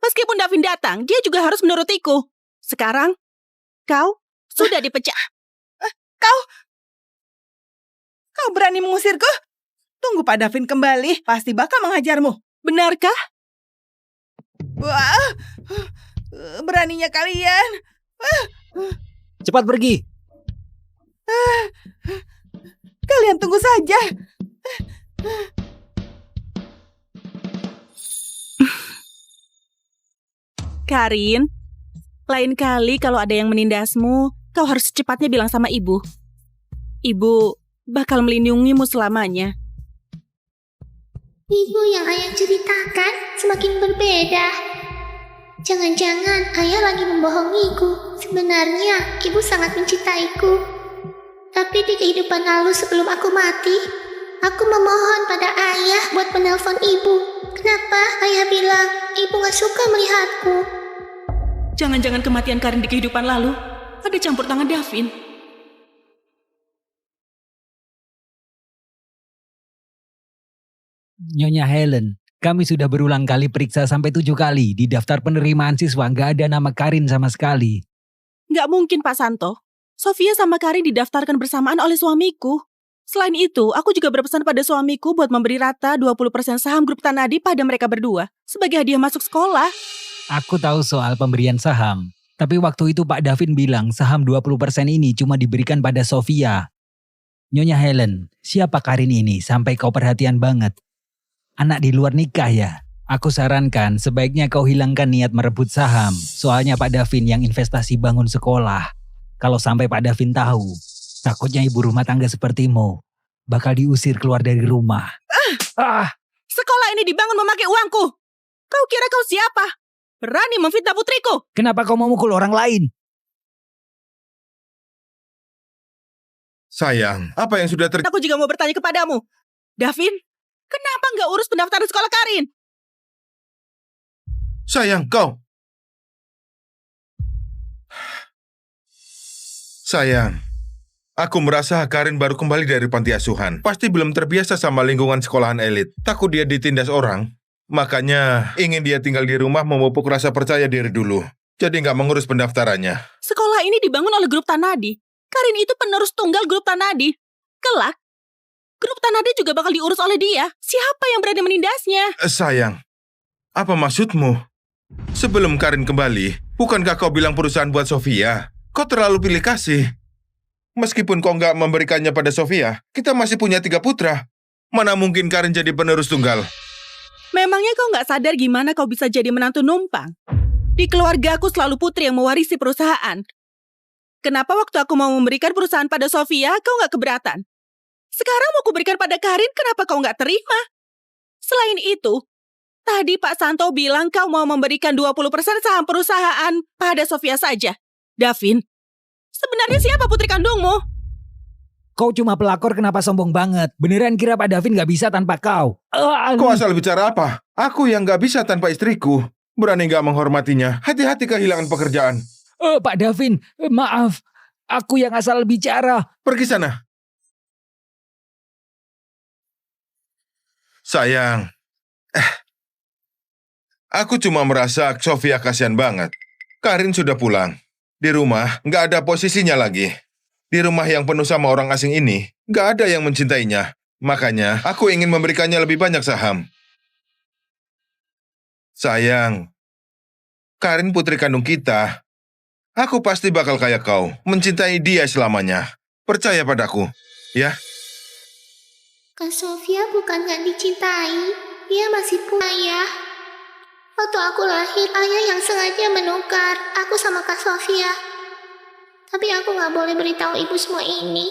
Meskipun David datang, dia juga harus menurutiku. Sekarang, Kau sudah dipecat. Kau berani mengusirku? Tunggu Pak Davin kembali, pasti bakal menghajarmu. Benarkah? Wah, beraninya kalian. Cepat pergi. Kalian tunggu saja. Karin, lain kali kalau ada yang menindasmu, kau harus secepatnya bilang sama ibu. Ibu bakal melindungimu selamanya. Ibu yang ayah ceritakan semakin berbeda. Jangan-jangan ayah lagi membohongiku. Sebenarnya ibu sangat mencintaiku. Tapi di kehidupan lalu sebelum aku mati, aku memohon pada ayah buat menelpon ibu. Kenapa ayah bilang ibu gak suka melihatku? Jangan-jangan kematian Karin di kehidupan lalu ada campur tangan Davin. Nyonya Helen, kami sudah berulang kali periksa sampai 7 kali. Di daftar penerimaan siswa nggak ada nama Karin sama sekali. Nggak mungkin, Pak Santo. Sofia sama Karin didaftarkan bersamaan oleh suamiku. Selain itu, aku juga berpesan pada suamiku buat memberi rata 20% saham grup Tanadi pada mereka berdua sebagai hadiah masuk sekolah. Aku tahu soal pemberian saham. Tapi waktu itu Pak Davin bilang saham 20% ini cuma diberikan pada Sofia. Nyonya Helen, siapa Karin ini sampai kau perhatian banget? Anak di luar nikah ya? Aku sarankan sebaiknya kau hilangkan niat merebut saham. Soalnya Pak Davin yang investasi bangun sekolah. Kalau sampai Pak Davin tahu, takutnya ibu rumah tangga sepertimu bakal diusir keluar dari rumah. Sekolah ini dibangun memakai uangku. Kau kira kau siapa? Berani memfitnah putriku? Kenapa kau mau mukul orang lain? Sayang, apa yang sudah terjadi? Aku juga mau bertanya kepadamu. Davin, kenapa nggak urus pendaftaran sekolah Karin? Sayang, kau. Sayang, aku merasa Karin baru kembali dari panti asuhan. Pasti belum terbiasa sama lingkungan sekolahan elit. Takut dia ditindas orang. Makanya ingin dia tinggal di rumah memupuk rasa percaya diri dulu. Jadi nggak mengurus pendaftarannya. Sekolah ini dibangun oleh grup Tanadi. Karin itu penerus tunggal grup Tanadi. Kelak, grup Tanadi juga bakal diurus oleh dia. Siapa yang berani menindasnya? Sayang, apa maksudmu? Sebelum Karin kembali, bukankah kau bilang perusahaan buat Sofia? Kau terlalu pilih kasih. Meskipun kau nggak memberikannya pada Sofia, kita masih punya 3 putra. Mana mungkin Karin jadi penerus tunggal? Memangnya kau nggak sadar gimana kau bisa jadi menantu numpang? Di keluarga aku selalu putri yang mewarisi perusahaan. Kenapa waktu aku mau memberikan perusahaan pada Sofia, kau nggak keberatan? Sekarang mau kuberikan pada Karin, kenapa kau nggak terima? Selain itu, tadi Pak Santo bilang kau mau memberikan 20% saham perusahaan pada Sofia saja. Davin, sebenarnya siapa putri kandungmu? Kau cuma pelakor, kenapa sombong banget? Beneran kira Pak Davin gak bisa tanpa kau? Kau asal bicara apa? Aku yang nggak bisa tanpa istriku. Berani nggak menghormatinya. Hati-hati kehilangan pekerjaan. Pak Davin, maaf. Aku yang asal bicara. Pergi sana. Sayang. Aku cuma merasa Sofia kasihan banget. Karin sudah pulang. Di rumah nggak ada posisinya lagi. Di rumah yang penuh sama orang asing ini, nggak ada yang mencintainya. Makanya, aku ingin memberikannya lebih banyak saham. Sayang, Karin putri kandung kita. Aku pasti bakal kayak kau, mencintai dia selamanya. Percaya padaku, ya? Kak Sofia bukan gak dicintai, dia masih punya ayah. Waktu aku lahir, ayah yang sengaja menukar aku sama Kak Sofia. Tapi aku gak boleh beritahu ibu semua ini.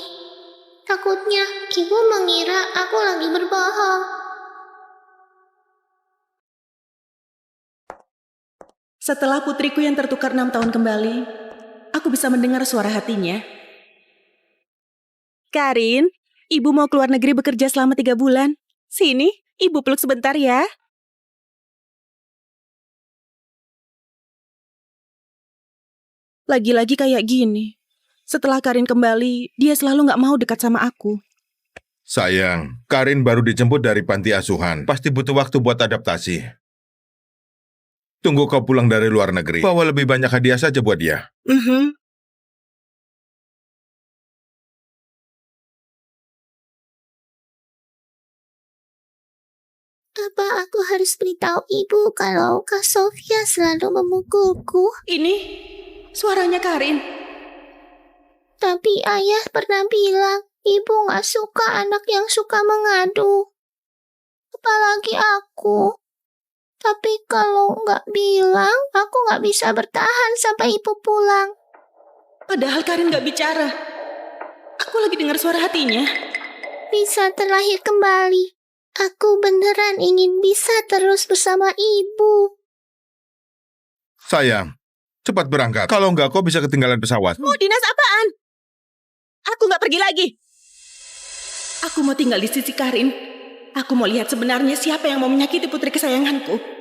Takutnya ibu mengira aku lagi berbohong. Setelah putriku yang tertukar 6 tahun kembali, aku bisa mendengar suara hatinya. Karin, ibu mau keluar negeri bekerja selama 3 bulan. Sini, ibu peluk sebentar ya. Lagi-lagi kayak gini. Setelah Karin kembali, dia selalu gak mau dekat sama aku. Sayang, Karin baru dijemput dari panti asuhan. Pasti butuh waktu buat adaptasi. Tunggu kau pulang dari luar negeri. Bawa lebih banyak hadiah saja buat dia. Apa aku harus beritahu ibu kalau Kak Sofia selalu memukulku? Ini suaranya Karin. Tapi ayah pernah bilang, ibu gak suka anak yang suka mengadu. Apalagi aku. Tapi kalau gak bilang, aku gak bisa bertahan sampai ibu pulang. Padahal Karin gak bicara. Aku lagi dengar suara hatinya. Bisa terlahir kembali. Aku beneran ingin bisa terus bersama ibu. Sayang, cepat berangkat. Kalau enggak, kau bisa ketinggalan pesawat. Mau dinas apaan? Aku gak pergi lagi. Aku mau tinggal di sisi Karin. Aku mau lihat sebenarnya siapa yang mau menyakiti putri kesayanganku.